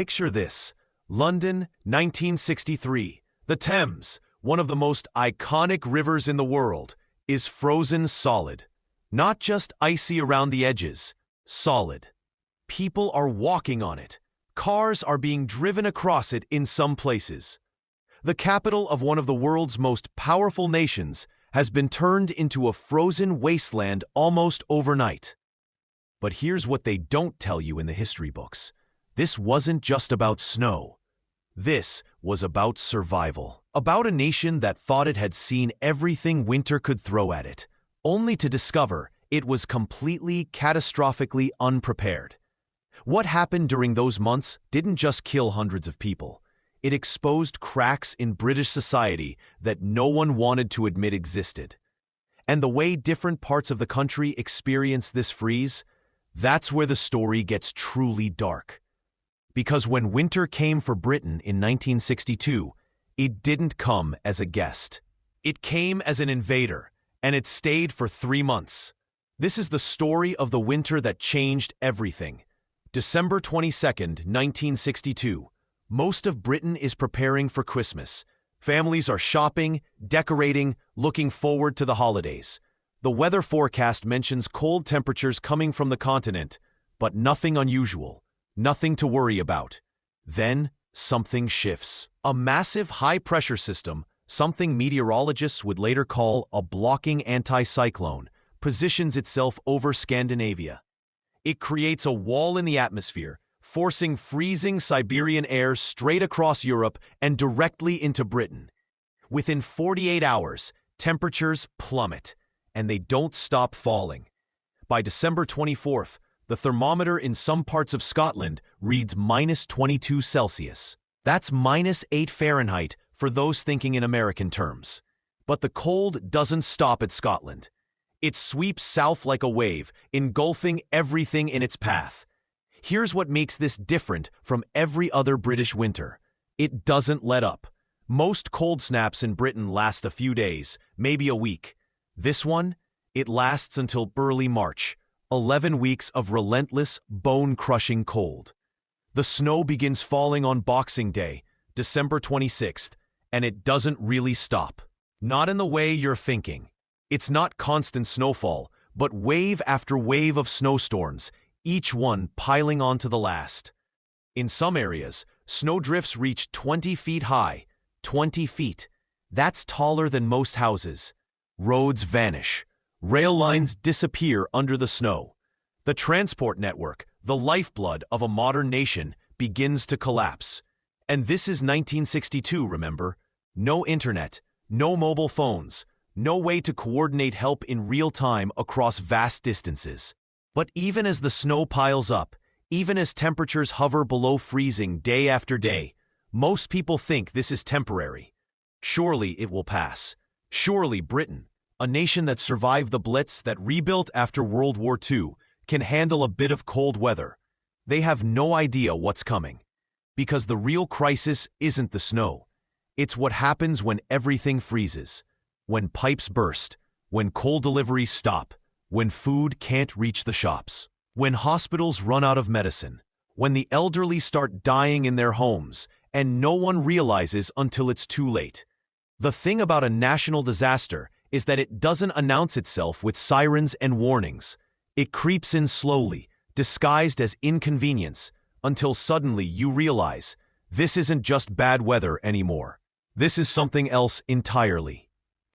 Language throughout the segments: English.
Picture this: London, 1963. The Thames, one of the most iconic rivers in the world, is frozen solid. Not just icy around the edges, solid. People are walking on it. Cars are being driven across it in some places. The capital of one of the world's most powerful nations has been turned into a frozen wasteland almost overnight. But here's what they don't tell you in the history books. This wasn't just about snow. This was about survival. About a nation that thought it had seen everything winter could throw at it, only to discover it was completely, catastrophically unprepared. What happened during those months didn't just kill hundreds of people. It exposed cracks in British society that no one wanted to admit existed. And the way different parts of the country experienced this freeze, that's where the story gets truly dark. Because when winter came for Britain in 1962, it didn't come as a guest. It came as an invader, and it stayed for 3 months. This is the story of the winter that changed everything. December 22nd, 1962. Most of Britain is preparing for Christmas. Families are shopping, decorating, looking forward to the holidays. The weather forecast mentions cold temperatures coming from the continent, but nothing unusual. Nothing to worry about. Then, something shifts. A massive high-pressure system, something meteorologists would later call a blocking anticyclone, positions itself over Scandinavia. It creates a wall in the atmosphere, forcing freezing Siberian air straight across Europe and directly into Britain. Within 48 hours, temperatures plummet, and they don't stop falling. By December 24th, the thermometer in some parts of Scotland reads -22 Celsius. That's -8 Fahrenheit for those thinking in American terms. But the cold doesn't stop at Scotland. It sweeps south like a wave, engulfing everything in its path. Here's what makes this different from every other British winter. It doesn't let up. Most cold snaps in Britain last a few days, maybe a week. This one, it lasts until early March. 11 weeks of relentless, bone-crushing cold. The snow begins falling on Boxing Day, December 26th, and it doesn't really stop. Not in the way you're thinking. It's not constant snowfall, but wave after wave of snowstorms, each one piling onto the last. In some areas, snowdrifts reach 20 feet high. 20 feet. That's taller than most houses. Roads vanish. Rail lines disappear under the snow. The transport network, the lifeblood of a modern nation, begins to collapse. And this is 1962, remember? No internet, no mobile phones, no way to coordinate help in real time across vast distances. But even as the snow piles up, even as temperatures hover below freezing day after day, most people think this is temporary. Surely it will pass. Surely Britain, a nation that survived the Blitz, that rebuilt after World War II, can handle a bit of cold weather. They have no idea what's coming. Because the real crisis isn't the snow. It's what happens when everything freezes. When pipes burst. When coal deliveries stop. When food can't reach the shops. When hospitals run out of medicine. When the elderly start dying in their homes, and no one realizes until it's too late. The thing about a national disaster is that it doesn't announce itself with sirens and warnings. It creeps in slowly, disguised as inconvenience, until suddenly you realize this isn't just bad weather anymore. This is something else entirely.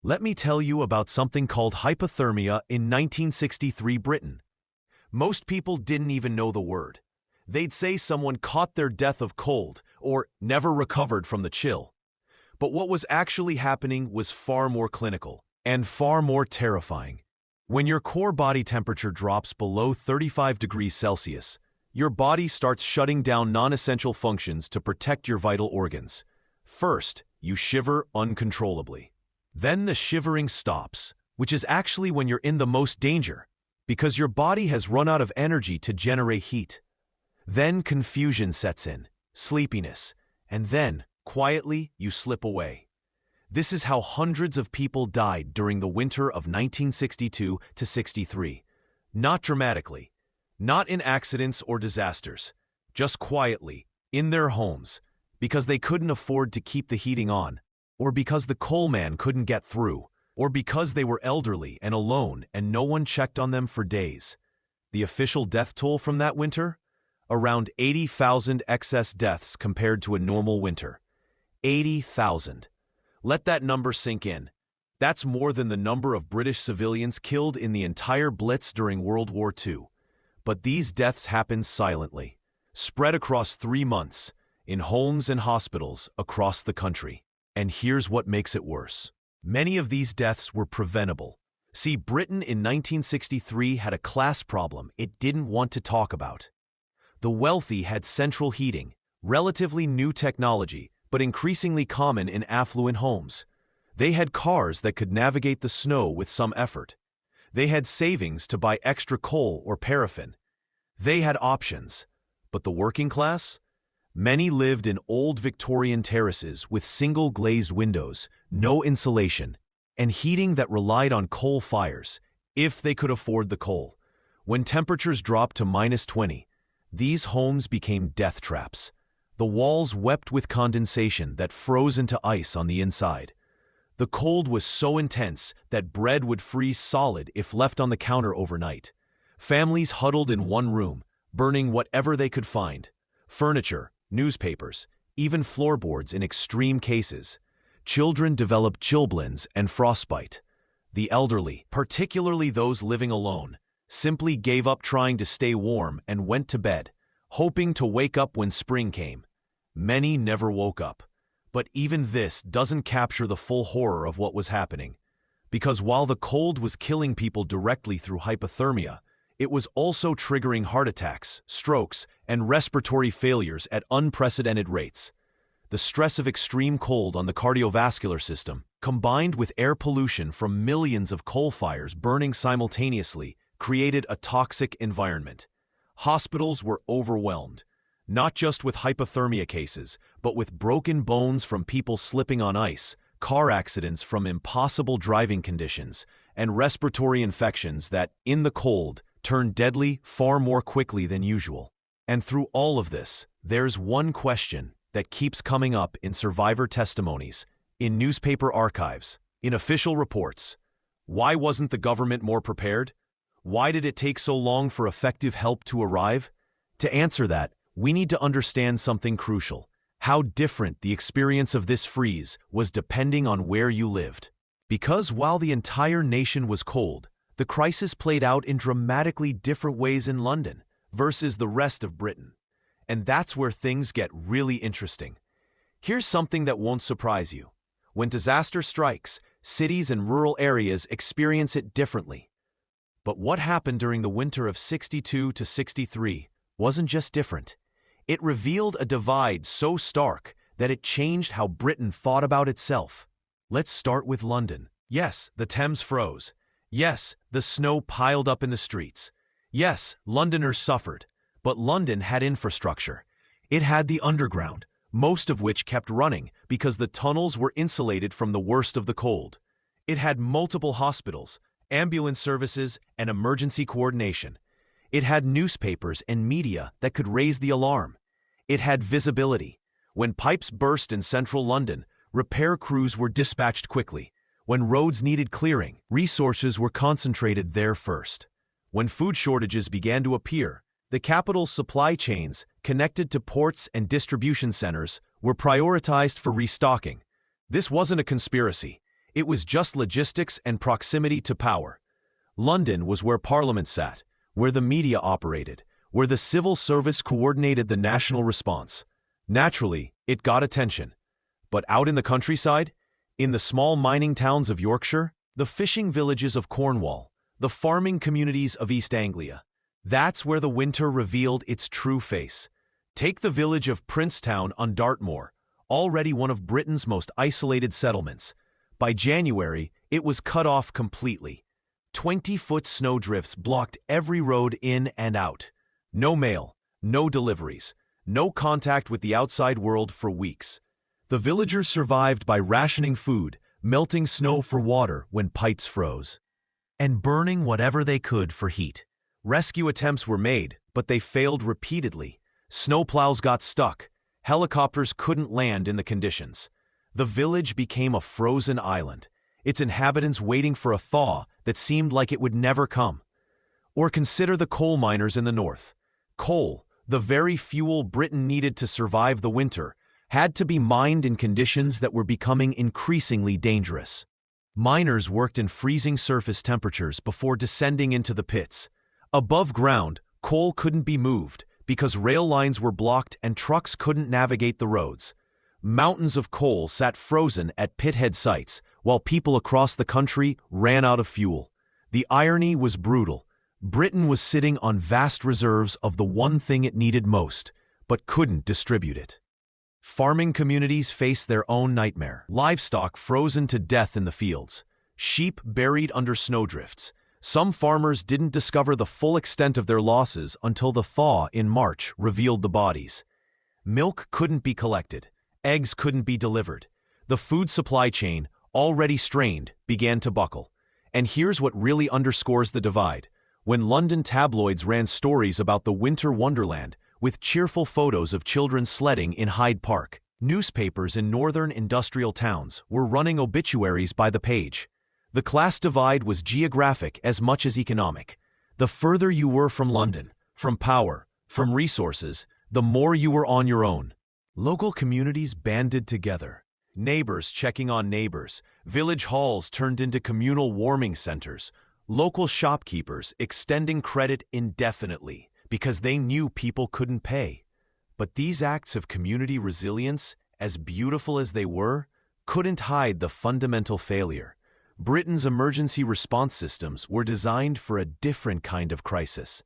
Let me tell you about something called hypothermia in 1963 Britain. Most people didn't even know the word. They'd say someone caught their death of cold or never recovered from the chill. But what was actually happening was far more clinical and far more terrifying. When your core body temperature drops below 35 degrees Celsius, your body starts shutting down non-essential functions to protect your vital organs. First, you shiver uncontrollably. Then the shivering stops, which is actually when you're in the most danger, because your body has run out of energy to generate heat. Then confusion sets in, sleepiness, and then, quietly, you slip away. This is how hundreds of people died during the winter of 1962 to 63. Not dramatically, not in accidents or disasters, just quietly, in their homes, because they couldn't afford to keep the heating on, or because the coal man couldn't get through, or because they were elderly and alone and no one checked on them for days. The official death toll from that winter? Around 80,000 excess deaths compared to a normal winter. 80,000. Let that number sink in. That's more than the number of British civilians killed in the entire Blitz during World War II. But these deaths happened silently, spread across 3 months, in homes and hospitals across the country. And here's what makes it worse. Many of these deaths were preventable. See, Britain in 1963 had a class problem it didn't want to talk about. The wealthy had central heating, relatively new technology, but increasingly common in affluent homes. They had cars that could navigate the snow with some effort. They had savings to buy extra coal or paraffin. They had options. But the working class? Many lived in old Victorian terraces with single glazed windows, no insulation, and heating that relied on coal fires, if they could afford the coal. When temperatures dropped to -20, these homes became death traps. The walls wept with condensation that froze into ice on the inside. The cold was so intense that bread would freeze solid if left on the counter overnight. Families huddled in one room, burning whatever they could find: furniture, newspapers, even floorboards in extreme cases. Children developed chilblains and frostbite. The elderly, particularly those living alone, simply gave up trying to stay warm and went to bed, hoping to wake up when spring came. Many never woke up. But even this doesn't capture the full horror of what was happening. Because while the cold was killing people directly through hypothermia, it was also triggering heart attacks, strokes, and respiratory failures at unprecedented rates. The stress of extreme cold on the cardiovascular system, combined with air pollution from millions of coal fires burning simultaneously, created a toxic environment. Hospitals were overwhelmed, not just with hypothermia cases, but with broken bones from people slipping on ice, car accidents from impossible driving conditions, and respiratory infections that, in the cold, turned deadly far more quickly than usual. And through all of this, there's one question that keeps coming up in survivor testimonies, in newspaper archives, in official reports. Why wasn't the government more prepared? Why did it take so long for effective help to arrive? To answer that, we need to understand something crucial: how different the experience of this freeze was depending on where you lived. Because while the entire nation was cold, the crisis played out in dramatically different ways in London versus the rest of Britain. And that's where things get really interesting. Here's something that won't surprise you. When disaster strikes, cities and rural areas experience it differently. But what happened during the winter of 62 to 63 wasn't just different. It revealed a divide so stark that it changed how Britain thought about itself. Let's start with London. Yes, the Thames froze. Yes, the snow piled up in the streets. Yes, Londoners suffered. But London had infrastructure. It had the underground, most of which kept running because the tunnels were insulated from the worst of the cold. It had multiple hospitals, ambulance services, and emergency coordination. It had newspapers and media that could raise the alarm. It had visibility. When pipes burst in central London, repair crews were dispatched quickly. When roads needed clearing, resources were concentrated there first. When food shortages began to appear, the capital's supply chains, connected to ports and distribution centers, were prioritized for restocking. This wasn't a conspiracy. It was just logistics and proximity to power. London was where Parliament sat, where the media operated, where the civil service coordinated the national response. Naturally, it got attention. But out in the countryside, in the small mining towns of Yorkshire, the fishing villages of Cornwall, the farming communities of East Anglia, that's where the winter revealed its true face. Take the village of Princetown on Dartmoor, already one of Britain's most isolated settlements. By January, it was cut off completely. 20-foot snowdrifts blocked every road in and out. No mail, no deliveries, no contact with the outside world for weeks. The villagers survived by rationing food, melting snow for water when pipes froze, and burning whatever they could for heat. Rescue attempts were made, but they failed repeatedly. Snowplows got stuck, Helicopters couldn't land in the conditions. The village became a frozen island, its inhabitants waiting for a thaw that seemed like it would never come. Or consider the coal miners in the north. Coal, the very fuel Britain needed to survive the winter, had to be mined in conditions that were becoming increasingly dangerous. Miners worked in freezing surface temperatures before descending into the pits. Above ground, coal couldn't be moved because rail lines were blocked and trucks couldn't navigate the roads. Mountains of coal sat frozen at pithead sites while people across the country ran out of fuel. The irony was brutal. Britain was sitting on vast reserves of the one thing it needed most, but couldn't distribute it. Farming communities faced their own nightmare. Livestock frozen to death in the fields. Sheep buried under snowdrifts. Some farmers didn't discover the full extent of their losses until the thaw in March revealed the bodies. Milk couldn't be collected. Eggs couldn't be delivered. The food supply chain, already strained, began to buckle. And here's what really underscores the divide. When London tabloids ran stories about the winter wonderland, with cheerful photos of children sledding in Hyde Park, newspapers in northern industrial towns were running obituaries by the page. The class divide was geographic as much as economic. The further you were from London, from power, from resources, the more you were on your own. Local communities banded together. Neighbors checking on neighbors. Village halls turned into communal warming centers. Local shopkeepers extending credit indefinitely because they knew people couldn't pay. But these acts of community resilience, as beautiful as they were, couldn't hide the fundamental failure. Britain's emergency response systems were designed for a different kind of crisis.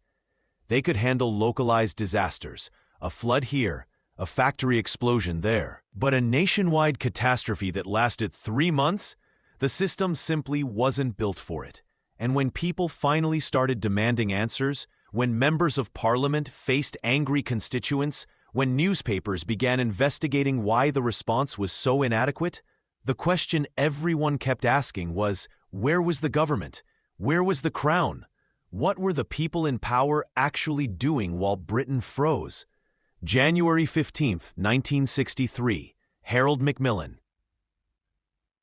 They could handle localized disasters, a flood here, a factory explosion there. But a nationwide catastrophe that lasted 3 months? The system simply wasn't built for it. And when people finally started demanding answers, when members of parliament faced angry constituents, when newspapers began investigating why the response was so inadequate, the question everyone kept asking was, where was the government? Where was the crown? What were the people in power actually doing while Britain froze? January 15, 1963, Harold Macmillan.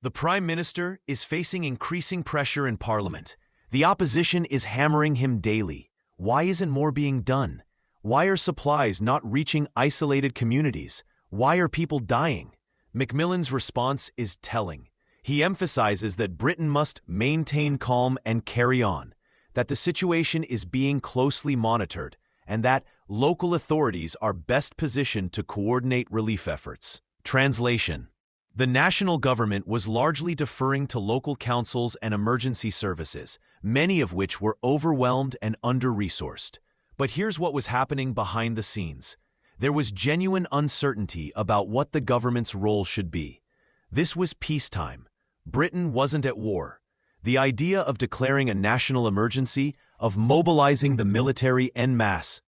The Prime Minister is facing increasing pressure in Parliament. The opposition is hammering him daily. Why isn't more being done? Why are supplies not reaching isolated communities? Why are people dying? Macmillan's response is telling. He emphasizes that Britain must maintain calm and carry on, that the situation is being closely monitored, and that local authorities are best positioned to coordinate relief efforts. Translation: the national government was largely deferring to local councils and emergency services, many of which were overwhelmed and under-resourced. But here's what was happening behind the scenes. There was genuine uncertainty about what the government's role should be. This was peacetime. Britain wasn't at war. The idea of declaring a national emergency, of mobilizing the military en masse,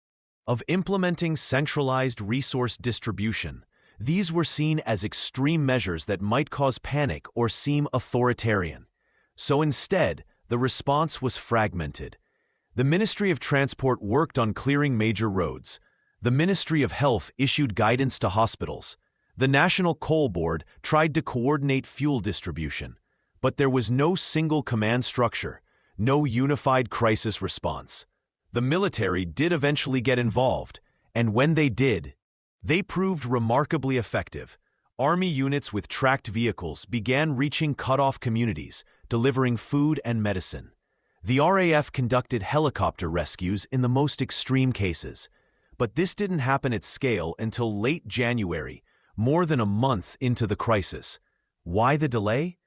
of implementing centralized resource distribution, these were seen as extreme measures that might cause panic or seem authoritarian. So instead, the response was fragmented. The Ministry of Transport worked on clearing major roads. The Ministry of Health issued guidance to hospitals. The National Coal Board tried to coordinate fuel distribution. But there was no single command structure, no unified crisis response. The military did eventually get involved, and when they did, they proved remarkably effective. Army units with tracked vehicles began reaching cut-off communities, delivering food and medicine. The RAF conducted helicopter rescues in the most extreme cases. But this didn't happen at scale until late January, more than a month into the crisis. Why the delay?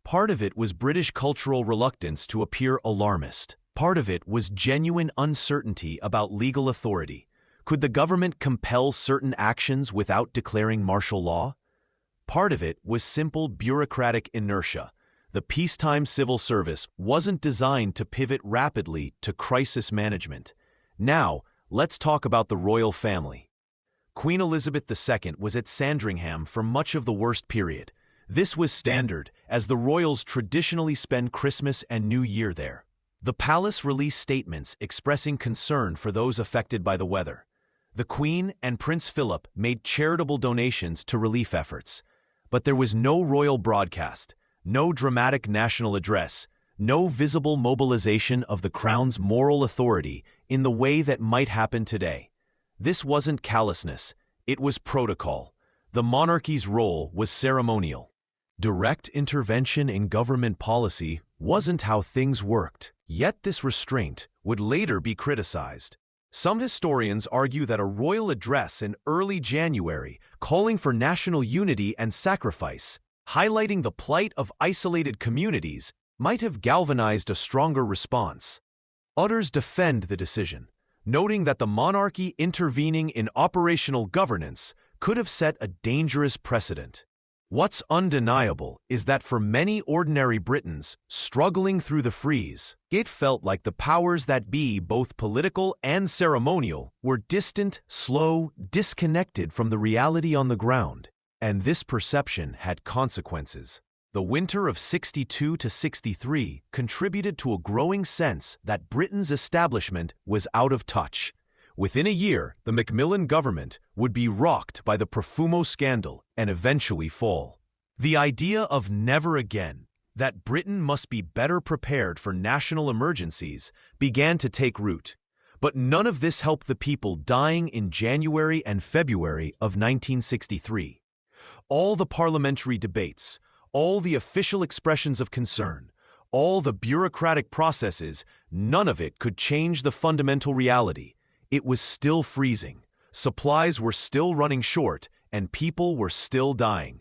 Part of it was British cultural reluctance to appear alarmist. Part of it was genuine uncertainty about legal authority. Could the government compel certain actions without declaring martial law? Part of it was simple bureaucratic inertia. The peacetime civil service wasn't designed to pivot rapidly to crisis management. Now, let's talk about the royal family. Queen Elizabeth II was at Sandringham for much of the worst period. This was standard, as the royals traditionally spend Christmas and New Year there. The palace released statements expressing concern for those affected by the weather. The Queen and Prince Philip made charitable donations to relief efforts. But there was no royal broadcast, no dramatic national address, no visible mobilization of the crown's moral authority in the way that might happen today. This wasn't callousness, it was protocol. The monarchy's role was ceremonial. Direct intervention in government policy wasn't how things worked. Yet this restraint would later be criticized. Some historians argue that a royal address in early January calling for national unity and sacrifice, highlighting the plight of isolated communities, might have galvanized a stronger response. Others defend the decision, noting that the monarchy intervening in operational governance could have set a dangerous precedent. What's undeniable is that for many ordinary Britons struggling through the freeze, it felt like the powers that be, both political and ceremonial, were distant, slow, disconnected from the reality on the ground. And this perception had consequences. The winter of 62 to 63 contributed to a growing sense that Britain's establishment was out of touch. Within a year, the Macmillan government would be rocked by the Profumo scandal and eventually fall. The idea of never again, that Britain must be better prepared for national emergencies, began to take root. But none of this helped the people dying in January and February of 1963. All the parliamentary debates, all the official expressions of concern, all the bureaucratic processes, none of it could change the fundamental reality. It was still freezing, supplies were still running short, and people were still dying.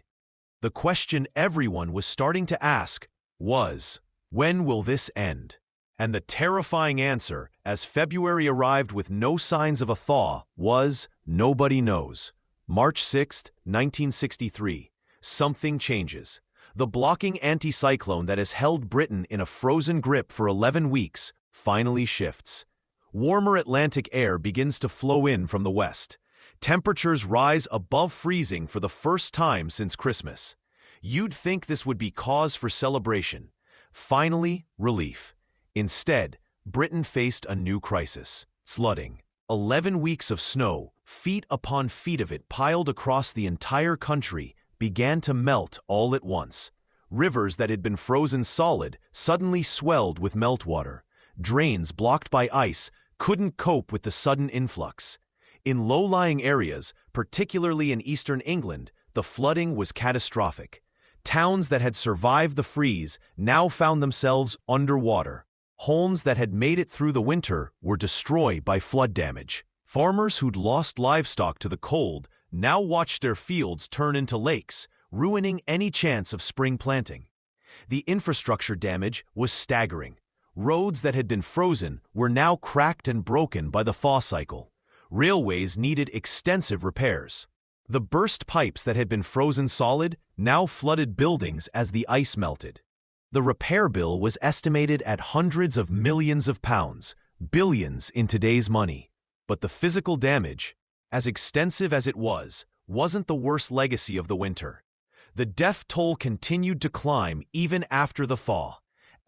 The question everyone was starting to ask was, when will this end? And the terrifying answer, as February arrived with no signs of a thaw, was, nobody knows. March 6, 1963. Something changes. The blocking anticyclone that has held Britain in a frozen grip for 11 weeks finally shifts. Warmer Atlantic air begins to flow in from the west. Temperatures rise above freezing for the first time since Christmas. You'd think this would be cause for celebration. Finally, relief. Instead, Britain faced a new crisis: flooding. 11 weeks of snow, feet upon feet of it piled across the entire country, began to melt all at once. Rivers that had been frozen solid suddenly swelled with meltwater. Drains blocked by ice couldn't cope with the sudden influx. In low-lying areas, particularly in eastern England, the flooding was catastrophic. Towns that had survived the freeze now found themselves underwater. Homes that had made it through the winter were destroyed by flood damage. Farmers who'd lost livestock to the cold now watched their fields turn into lakes, ruining any chance of spring planting. The infrastructure damage was staggering. Roads that had been frozen were now cracked and broken by the thaw cycle. Railways needed extensive repairs. The burst pipes that had been frozen solid now flooded buildings as the ice melted. The repair bill was estimated at hundreds of millions of pounds, billions in today's money. But the physical damage, as extensive as it was, wasn't the worst legacy of the winter. The death toll continued to climb even after the thaw.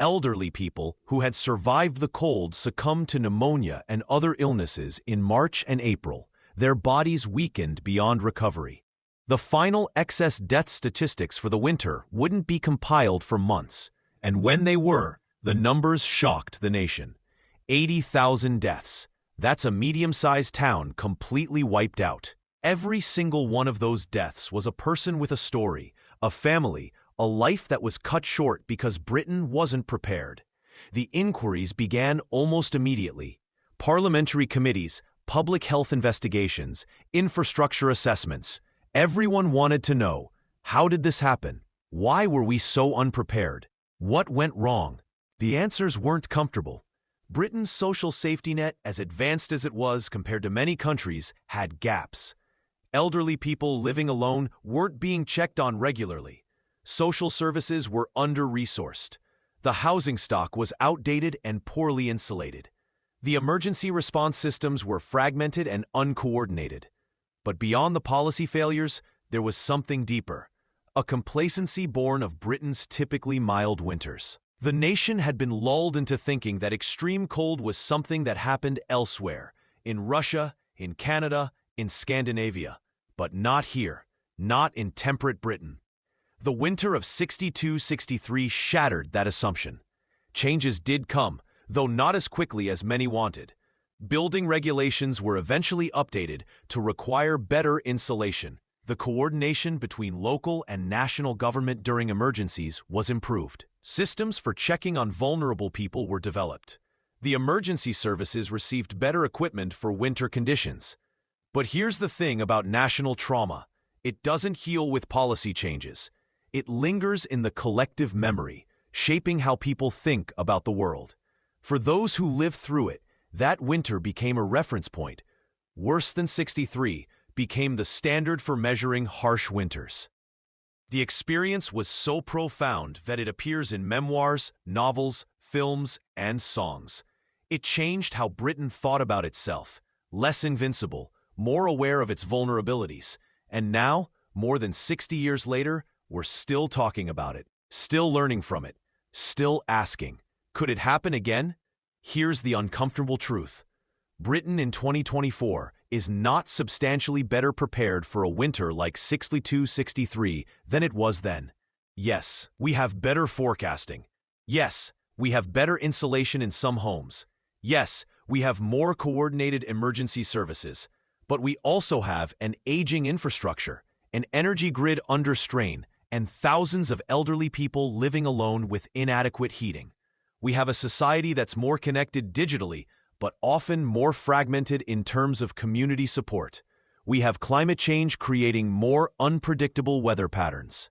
Elderly people who had survived the cold succumbed to pneumonia and other illnesses in March and April, their bodies weakened beyond recovery. The final excess death statistics for the winter wouldn't be compiled for months, and when they were, the numbers shocked the nation. 80,000 deaths. That's a medium-sized town completely wiped out. Every single one of those deaths was a person with a story, a family, a life that was cut short because Britain wasn't prepared. The inquiries began almost immediately. Parliamentary committees, public health investigations, infrastructure assessments. Everyone wanted to know, how did this happen? Why were we so unprepared? What went wrong? The answers weren't comfortable. Britain's social safety net, as advanced as it was compared to many countries, had gaps. Elderly people living alone weren't being checked on regularly. Social services were under-resourced. The housing stock was outdated and poorly insulated. The emergency response systems were fragmented and uncoordinated. But beyond the policy failures, there was something deeper, a complacency born of Britain's typically mild winters. The nation had been lulled into thinking that extreme cold was something that happened elsewhere, in Russia, in Canada, in Scandinavia, but not here, not in temperate Britain. The winter of 62-63 shattered that assumption. Changes did come, though not as quickly as many wanted. Building regulations were eventually updated to require better insulation. The coordination between local and national government during emergencies was improved. Systems for checking on vulnerable people were developed. The emergency services received better equipment for winter conditions. But here's the thing about national trauma. It doesn't heal with policy changes. It lingers in the collective memory, shaping how people think about the world. For those who lived through it, that winter became a reference point. Worse than 63 became the standard for measuring harsh winters. The experience was so profound that it appears in memoirs, novels, films, and songs. It changed how Britain thought about itself, less invincible, more aware of its vulnerabilities. And now, more than 60 years later, we're still talking about it, still learning from it, still asking, could it happen again? Here's the uncomfortable truth. Britain in 2024 is not substantially better prepared for a winter like 62-63 than it was then. Yes, we have better forecasting. Yes, we have better insulation in some homes. Yes, we have more coordinated emergency services. But we also have an aging infrastructure, an energy grid under strain, and thousands of elderly people living alone with inadequate heating. We have a society that's more connected digitally, but often more fragmented in terms of community support. We have climate change creating more unpredictable weather patterns.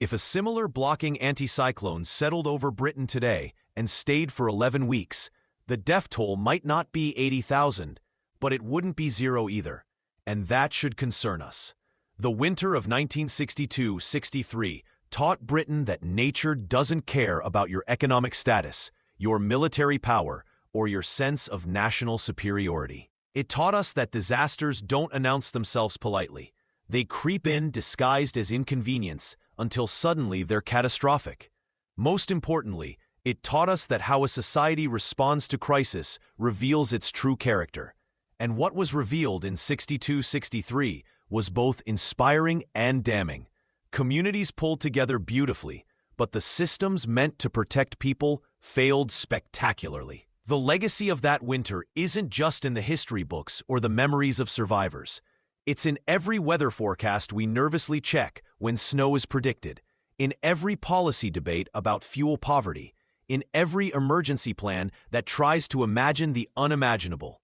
If a similar blocking anticyclone settled over Britain today and stayed for 11 weeks, the death toll might not be 80,000, but it wouldn't be zero either, and that should concern us. The winter of 1962-63 taught Britain that nature doesn't care about your economic status, your military power, or your sense of national superiority. It taught us that disasters don't announce themselves politely. They creep in disguised as inconvenience until suddenly they're catastrophic. Most importantly, it taught us that how a society responds to crisis reveals its true character. And what was revealed in 62-63 was both inspiring and damning. Communities pulled together beautifully, but the systems meant to protect people failed spectacularly. The legacy of that winter isn't just in the history books or the memories of survivors. It's in every weather forecast we nervously check when snow is predicted, in every policy debate about fuel poverty, in every emergency plan that tries to imagine the unimaginable.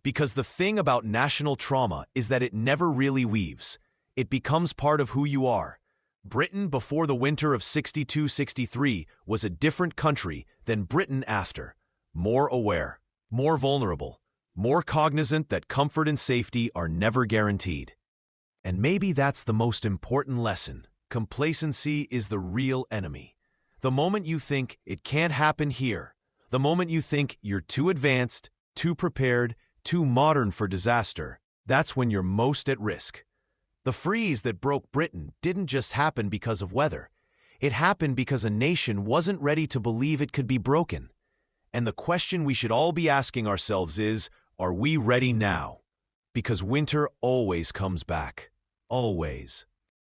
Because the thing about national trauma is that it never really leaves. It becomes part of who you are. Britain before the winter of 62-63 was a different country than Britain after. More aware, more vulnerable, more cognizant that comfort and safety are never guaranteed. And maybe that's the most important lesson. Complacency is the real enemy. The moment you think it can't happen here, the moment you think you're too advanced, too prepared, too modern for disaster, that's when you're most at risk. The freeze that broke Britain didn't just happen because of weather. It happened because a nation wasn't ready to believe it could be broken. And the question we should all be asking ourselves is, are we ready now? Because winter always comes back. Always.